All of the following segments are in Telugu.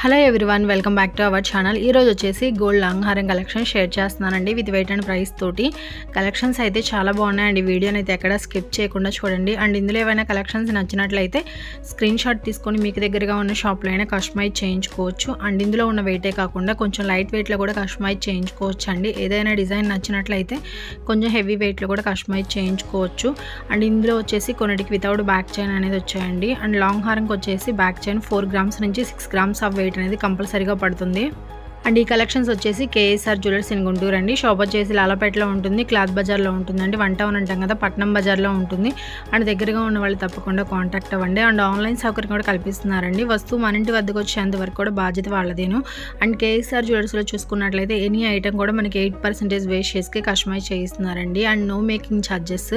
Hello everyone, welcome back to our channel. ఈరోజు వచ్చేసి గోల్డ్ లాంగ్ హారం కలెక్షన్ షేర్ చేస్తున్నానండి విత్ వెయిట్ అండ్ ప్రైస్ తోటి. కలెక్షన్స్ అయితే చాలా బాగున్నాయండి. వీడియోని అయితే ఎక్కడ స్కిప్ చేయకుండా చూడండి. అండ్ ఇందులో ఏమైనా కలెక్షన్స్ నచ్చినట్లయితే స్క్రీన్ షాట్ తీసుకొని మీకు దగ్గరగా ఉన్న షాప్లో అయినా కస్టమైజ్ చేయించుకోవచ్చు. అండ్ ఇందులో ఉన్న వెయిటే కాకుండా కొంచెం లైట్ వెయిట్లో కూడా కస్టమైజ్ చేయించుకోవచ్చు అండి. ఏదైనా డిజైన్ నచ్చినట్లయితే కొంచెం హెవీ వెయిట్లో కూడా కస్టమైజ్ చేయించుకోవచ్చు. అండ్ ఇందులో వచ్చేసి కొన్నిటికి వితౌట్ బ్యాక్ చైన్ అనేది వచ్చాయండి. అండ్ లాంగ్ హారంకి వచ్చేసి బ్యాక్ చైన్ 4 grams నుంచి 6 grams ఆఫ్ వెయిట్ అనేది కంపల్సరీగా పడుతుంది. అండ్ ఈ కలెక్షన్స్ వచ్చేసి కేఎస్ఆర్ జ్యువెలర్స్ ఇన్ గుంటూరు అండి. షాప్ వచ్చేసి లాలపేటలో ఉంటుంది, క్లాత్ బజార్లో ఉంటుందండి. 1 టౌన్ అంటాం కదా, పట్నం బజార్లో ఉంటుంది. అండ్ దగ్గరగా ఉన్న వాళ్ళు తప్పకుండా కాంటాక్ట్ అవ్వండి. అండ్ ఆన్లైన్ సౌకర్యం కూడా కల్పిస్తున్నారండి. వస్తువు మన ఇంటి వద్దకు వచ్చేంత వరకు కూడా బాధ్యత వాళ్ళదేను. అండ్ కేఎస్ఆర్ జ్యువెలర్స్లో చూసుకున్నట్లయితే ఎనీ ఐటమ్ కూడా మనకి 8% వేస్టేజ్కి కస్టమైజ్ చేయిస్తున్నారండి. And no making charges.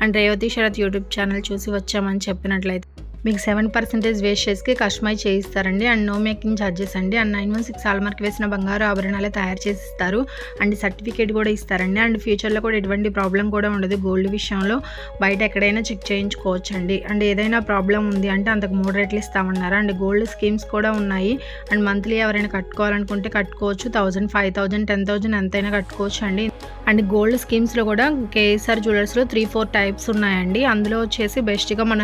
And Revathi Sarath YouTube channel చూసి వచ్చామని చెప్పినట్లయితే మీకు 7% వేస్టేజ్కి కస్టమైజ్ చేయిస్తారండి. అండ్ నో మేకింగ్ ఛార్జెస్ అండి. అండ్ 916 హాల్మార్క్ వేసిన బంగారు ఆభరణాలే తయారు చేసి ఇస్తారు. అండ్ సర్టిఫికేట్ కూడా ఇస్తారండి. అండ్ ఫ్యూచర్లో కూడా ఎటువంటి ప్రాబ్లం కూడా ఉండదు. గోల్డ్ విషయంలో బయట ఎక్కడైనా చెక్ చేయించుకోవచ్చు అండి. అండ్ ఏదైనా ప్రాబ్లం ఉంది అంటే అంతకు 3 రెట్లు ఇస్తామన్నారు. అండ్ గోల్డ్ స్కీమ్స్ కూడా ఉన్నాయి. అండ్ మంత్లీ ఎవరైనా కట్టుకోవాలనుకుంటే కట్టుకోవచ్చు. 1000, 5000, 10,000 ఎంతైనా కట్టుకోవచ్చు అండి. అండ్ గోల్డ్ స్కీమ్స్లో కూడా కేఎస్ఆర్ జ్యువెలర్స్లో 3-4 టైప్స్ ఉన్నాయండి. అందులో వచ్చేసి బెస్ట్గా మన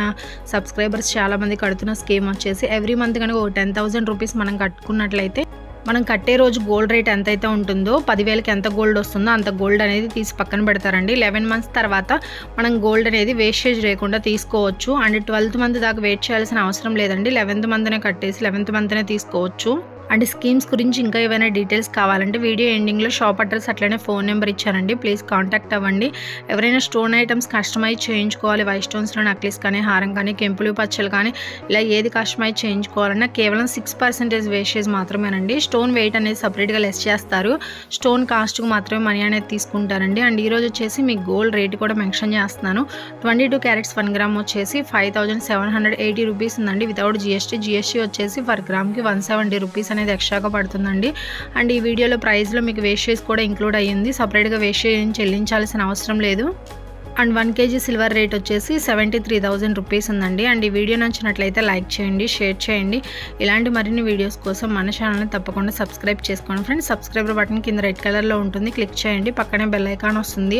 సబ్స్క్రైబర్స్ చాలామంది కడుతున్న స్కీమ్ వచ్చేసి ఎవ్రీ మంత్ కనుక 10,000 రూపీస్ మనం కట్టుకున్నట్లయితే మనం కట్టే రోజు గోల్డ్ రేట్ ఎంతైతే ఉంటుందో 10,000కి ఎంత గోల్డ్ వస్తుందో అంత గోల్డ్ అనేది తీసి పక్కన పెడతారండి. 11 months తర్వాత మనం గోల్డ్ అనేది వేస్టేజ్ లేకుండా తీసుకోవచ్చు. అండ్ 12th month దాకా వెయిట్ చేయాల్సిన అవసరం లేదండి. 11th monthనే కట్టేసి 11th monthనే తీసుకోవచ్చు. అండ్ స్కీమ్స్ గురించి ఇంకా ఏమైనా డీటెయిల్స్ కావాలంటే వీడియో ఎండింగ్లో షాప్ అడ్రస్ అట్లనే ఫోన్ నెంబర్ ఇచ్చానండి. ప్లీజ్ కాంటాక్ట్ అవ్వండి. ఎవరైనా స్టోన్ ఐటమ్స్ కస్టమైజ్ చేయించుకోవాలి, వైట్ స్టోన్స్లో నెక్లెస్ కానీ, హారం కానీ, కెంపులు పచ్చలు కానీ ఇలా ఏది కస్టమైజ్ చేయించుకోవాలన్నా కేవలం 6% వేస్టేజ్ మాత్రమేనండి. స్టోన్ వెయిట్ అనేది సపరేట్గా లెస్ చేస్తారు. స్టోన్ కాస్ట్కు మాత్రమే మనీ అనేది తీసుకుంటారండి. అండ్ ఈరోజు వచ్చేసి మీకు గోల్డ్ రేట్ కూడా మెన్షన్ చేస్తున్నాను. 22 carats 1 gram వచ్చేసి 5,780 రూపీస్ ఉందండి వితౌట్ జిఎస్టీ. జిఎస్టీ వచ్చేసి పర్ గ్రామ్కి 170 రూపీస్ అనేది ఎక్స్ట్రాగా పడుతుందండి. అండ్ ఈ వీడియోలో ప్రైస్లో మీకు వేస్టేజ్ కూడా ఇంక్లూడ్ అయ్యింది. సపరేట్గా వేస్టేజ్ చెల్లించాల్సిన అవసరం లేదు. అండ్ 1 kg సిల్వర్ రేట్ వచ్చేసి 73,000 రూపీస్ ఉందండి. అండ్ ఈ వీడియో నచ్చినట్లయితే లైక్ చేయండి, షేర్ చేయండి. ఇలాంటి మరిన్ని వీడియోస్ కోసం మన ఛానల్ని తప్పకుండా సబ్స్క్రైబ్ చేసుకోండి ఫ్రెండ్స్. సబ్స్క్రైబర్ బటన్ కింద రెడ్ కలర్లో ఉంటుంది, క్లిక్ చేయండి. పక్కనే బెల్ ఐకాన్ వస్తుంది.